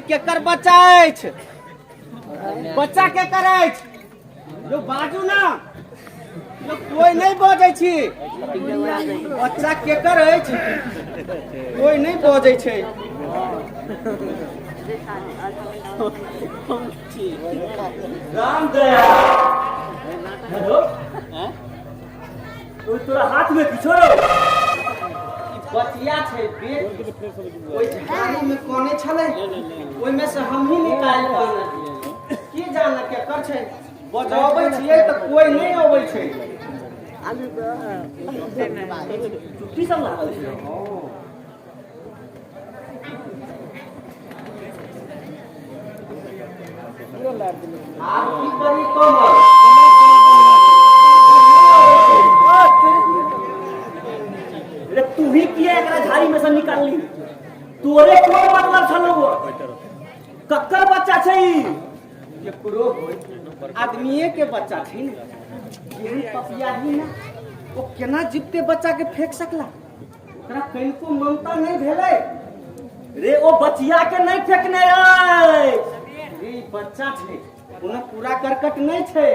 केकर बच्चा अछि? बच्चा केकर अछि? जो बाजू ना, जो कोई नहीं बजै छी। बच्चा केकर अछि? कोई नहीं बजै छै। राम दया हेलो तोरा हाथ में किछो बचिया छै बेट ओइ झाड़ी में कोने छलै ओइ में से हम ही निकाल पाना की जाने के कर छै बजाबै छियै त कोई नहीं अबै छै आलू की सब लागल छै आप की करी कमर रे तू ही किया एकरा झाड़ी में से निकाल ली तोरे कोन मतलब छलो कक्कर बच्चा छै केकरो आदमीए के बच्चा छै यही पपिया ही ना ओ केना जिपते बच्चा के फेंक सकला तोरा कनको ममता नहीं भेलै रे ओ बचिया के नहीं फेंकने आय रे बच्चा छै ओना पूरा करकट नहीं छै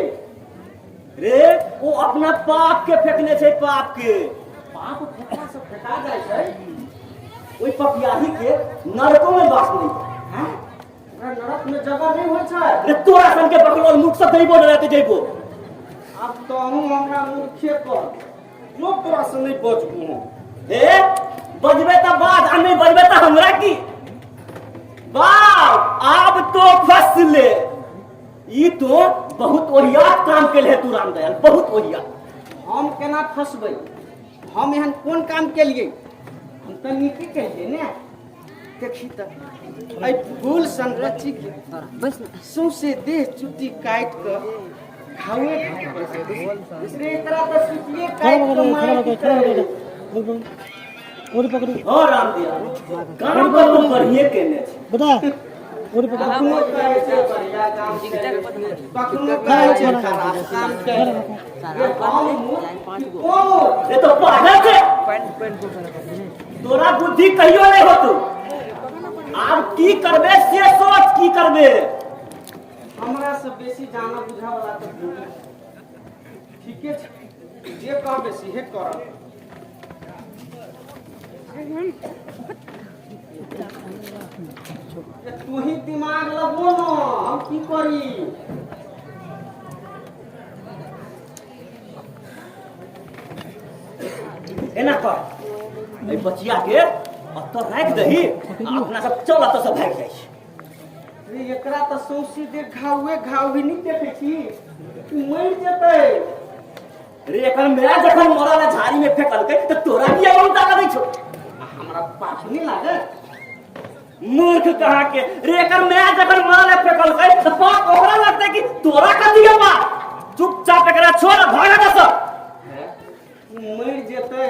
रे ओ अपना पाप के फेंकने छै पाप के पाप फेंकला से फेंका जाय छै ओइ पपियाही के नरको में वास नहीं है ओकरा नरक में जगह नहीं होय छै रे तोरा सन के बकलोल मुख से नहीं बोल रहते जइबो अब तो हम हमरा मूर्खे पर जो तोरा से नहीं बचबू हे बजबे त बात आ नहीं बजबे त हमरा की बाप अब तो फंस ले ई तो बहुत ओहियात काम केले है तू रामदयाल बहुत ओहियात हम केना फंसबै हम एहन कोन काम केलिए हम त नीति केलिए ने देखी त आई फूल संरची के सौसे देह चुट्टी काट के खावे रे एकरा त सुतिए काट के मार और पकड़ू ओ रामदयाल काम तो तुम बढ़िए केने छ बता और पकड़ू कखनो करे छै बढ़िया काम कखनो करे छै खराब काम के ये तो पागल छै तोरा बुद्धि कहियो नहीं होतो आब की करबे से सोच की करबे हमरा से बेसी जाना बुझा वाला त ठीके छै जे कहबे सेहे करब तू ही दिमाग लगो न हम की करी एना कर ए बचिया के अत राख दही अपना सब चल अत सब भाग जाय छै रे एकरा त सौसी दे घावे घाव भी नहीं देखे छी तू मर जेतै रे एकर मेरा जखन मरल झाड़ी में फेंकलकै त तोरा की औंता लगै छौ हमरा पास नहीं लागे मूर्ख कहा के रे एकर मेरा जखन मरल फेंकलकै त पाप ओकरा लगतै कि तोरा का दिया बा चुपचाप एकरा छोड़ भाग दस मर जेतै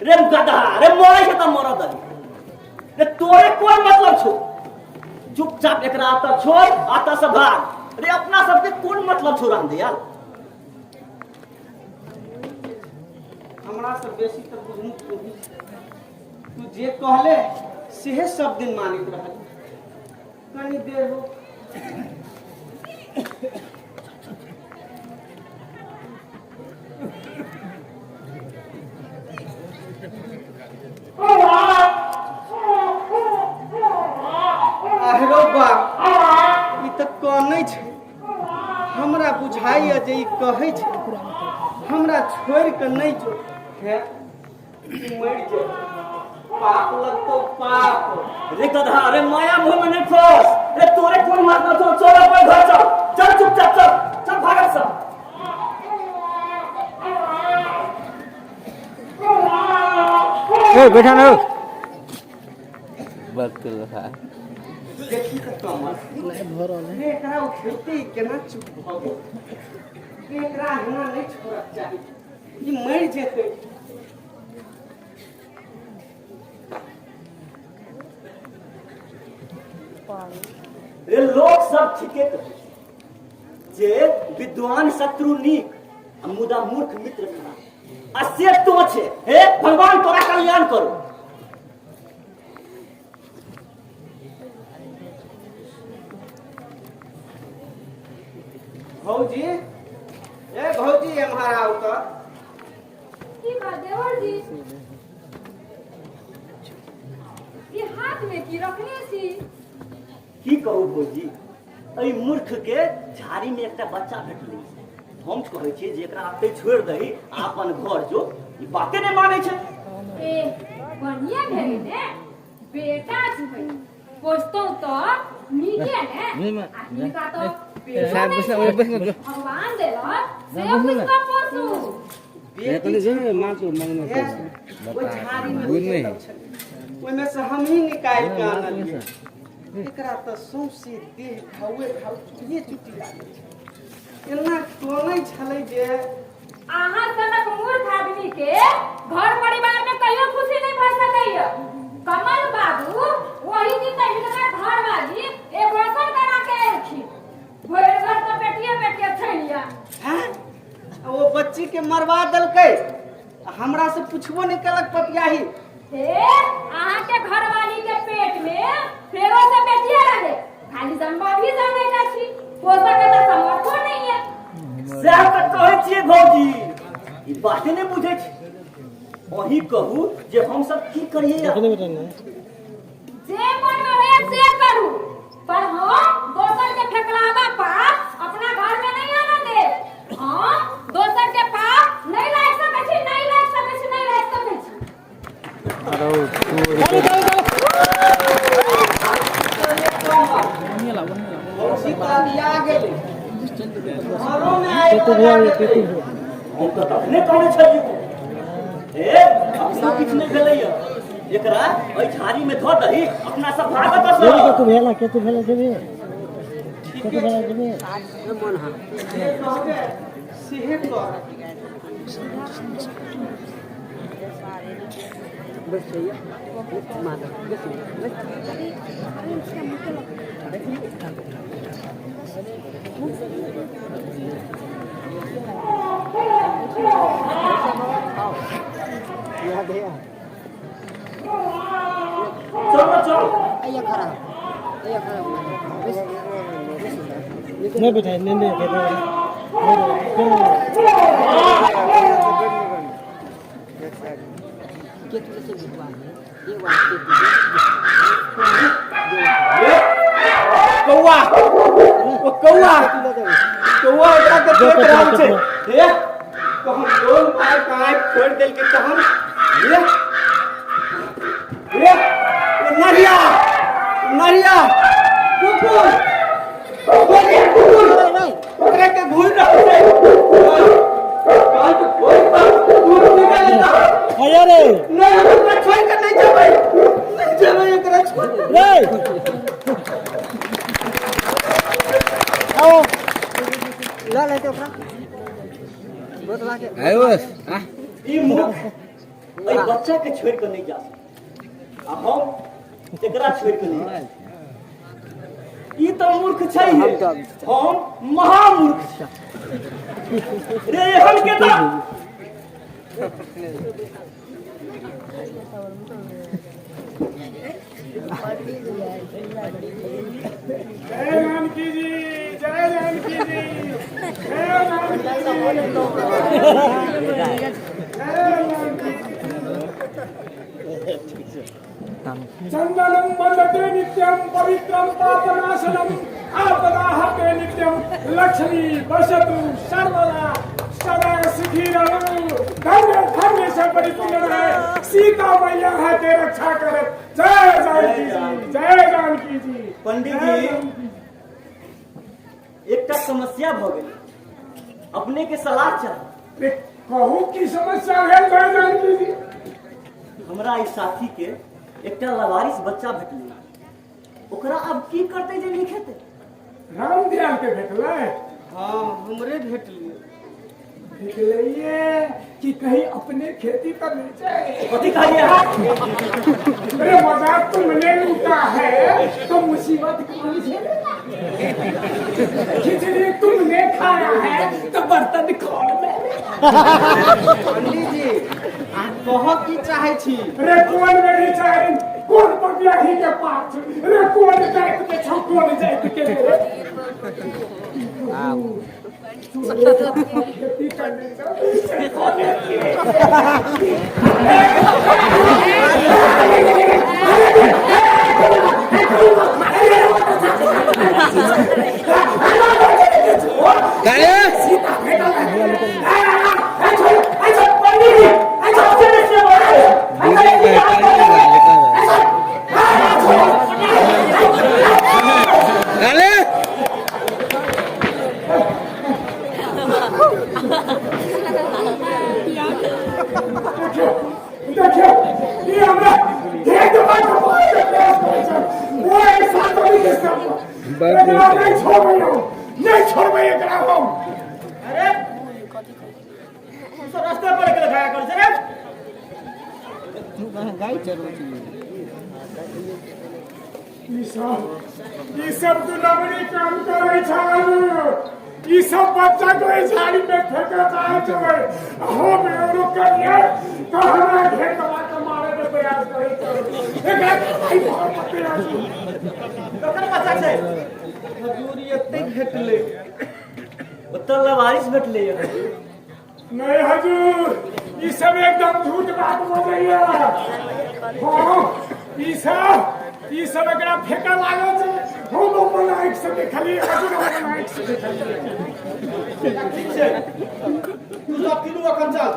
रे गधा रे मरै छै त मर दही रे तोरे कोन मतलब छौ चुपचाप एकरा आत छोड़ आत से भाग रे अपना सबके कोन मतलब छौ रामदयाल हमरा से बेसी त बुझनु तू जे कहले सेहे सब दिन मानित रहल कनी देर हो आहरो बा ई त कहनै छै हमरा बुझाइए जे ई कहै छै हमरा छोड़ के नहीं जो है मर जे पाप लगतो पाप रे गधा रे माया मुंह में नहीं फंस रे तोरे कोन मारना तो चल अपन घर चल चल चुपचाप चल चल भाग सब ए बैठा ना बात कर रहा है देखी त कमर रे एकरा उठते केना चुप भगो एकरा हिना नहीं छोड़क चाहिए ई मर जेतै रे लोग सब ठीके कहै छै जे विद्वान शत्रु नीक आ मुदा मूर्ख मित्र खराब। आ से तो छे, हे भगवान तोरा कल्याण करो। भौजी, ए भौजी एम्हर आउ तऽ। की बात देवर जी? ये हाथ में की रखने छी? की कहू भौजी, एहि मूर्ख के झाड़ी में एकटा बच्चा भेटलै। हम कहै छियै जे एकरा आते छोड़ि दही आ अपन घर जो, ई बाते नहीं मानै छै। ए बढ़िया भेलै ने, बेटा छै पोस्तो तो नीके ने, आ हिनका तो भगवान देलक से पुष्पा पोसू। ओहिमे से हम ही निकालि के आनलियै। एकरा तऽ सौंसे देह खाउए खाउए चुटी लागै छै। एना टोनै छलै जे अहाँ सनक मूर्ख आदमी के घर परिवार में कहियो खुशी नहीं भऽ सकैया। कमल बाबू वही दिन त हिनका घर वाली एक वर्षन करा के एलखिन। भोर घर तो बेटिया छैलिया। हैं वो बच्ची के मरवा देलकै, हमरा से पूछबो नहीं केलक पपियाही। हे अहाँ के घर वाली के पेट में फेरो से बेटिया रहे, खाली जन्मा भी जाने का छी, पोसा के तो समर्थो नहीं है। सएह तऽ कहै छियै भौजी, ई बाते नहीं बुझै छै। वही कहू जे हम सब की करिए। जे मन में है से करू, पर हम दोसर के फेकलावा पाप अपना घर में नहीं आना दे। हम दोसर के पाप नहीं लाग सकै छी, नहीं लाग सकै छी, नहीं लाग सकै छी। भौजी तऽ अगिया गेलै। घरो में आइ हम तऽ तखने कहै छलियै हे अपना किछु नहीं भेलैया, एकरा एहि झाड़ी में धऽ दही, अपना सब भागत ठीके से। छै, सेहे कर। चलो चलो नहीं बैठा नहीं कौआ कौआ कौआ एकरा के देख रहल छै। हे तो हम लोन पाइ पाइ छोड़ देल के तहन ये नरिया नरिया कुकुर ओकरा के घूर रहल छै। काल तो कोई बात दूर निकल लेता। अरे रे नहीं एकरा छोड़ के नहीं जेबै एकरा छोड़ रे आओ ला ले तो बोतला के आयो हां ई मूर्ख एहि बच्चा के छोड़ के नहीं जा सकता, आ हम एकरा छोड़ के नहीं जा सकता। ई तो मूर्ख छै, हम महामूर्ख छै रे। एहन के तो जय जानकी जी, जय जानकी जी, जय चंदनम वंदते नित्यम पवित्रम पापनाशनम आपदाहते नित्यम लक्ष्मी वसतु सर्वदा सदा सुखी रहो, धन्य धन्य से परिपूर्ण रहे, सीता मैया है के रक्षा करे। जय जानकी जी, जय जानकी जी। पंडित जी एक समस्या भ गई, अपने के सलाह चाही। कहू की समस्या है जय जानकी जी? हमरा इस साथी के एकटा लवारिस बच्चा भेटलै, ओकरा अब की करते जे नहीं खेते। राम दयाल के भेटलै? हाँ हमरे भेटलिए। भेटलिए कि कहीं अपने खेती पर बेचे? कथी कहलिए? अरे मजाक तुमने लूटा है तो मुसीबत खिचड़ी तुमने खाया है तो बर्तन खोल दे। पंडित जी आप कह की चाहे छी रे कौन मेरी चाहे कौन पटिया ही के पास रे कौन जाइत के छौ कौन जाइत के खेती करने देखियो ये हमरा खेत में खपाई के प्रयास करे छै वो ऐसा तोरी के सब नहीं छोड़बे नहीं छोड़बे एकरा हम। अरे सब रास्ते पर के खाया कर रे गाय चरो छी ई सब तो लवरी काम करे छै ई सब बच्चा को इस झाड़ी में फेंका चाहे छै हो बेरो करिए तो हमरा खेतवा के मारे के प्रयास करे छै एकरा भाई बहुत प्रयास ककर बच्चा छै हजूरी एते भेटले उत्तर लवारिस भेटले नहीं हजूर ई सब एकदम झूठ बात बोलैया हां ई सब एकरा फेंका लागल छै हम अपन आंख से देखलिए हजूर अपन आंख से देखलिए ठीक छै तू सब किलो अखन चल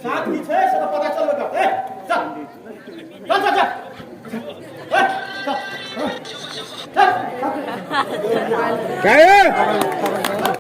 साथ ही छै से पता चलबे करते चल चल चल चल काय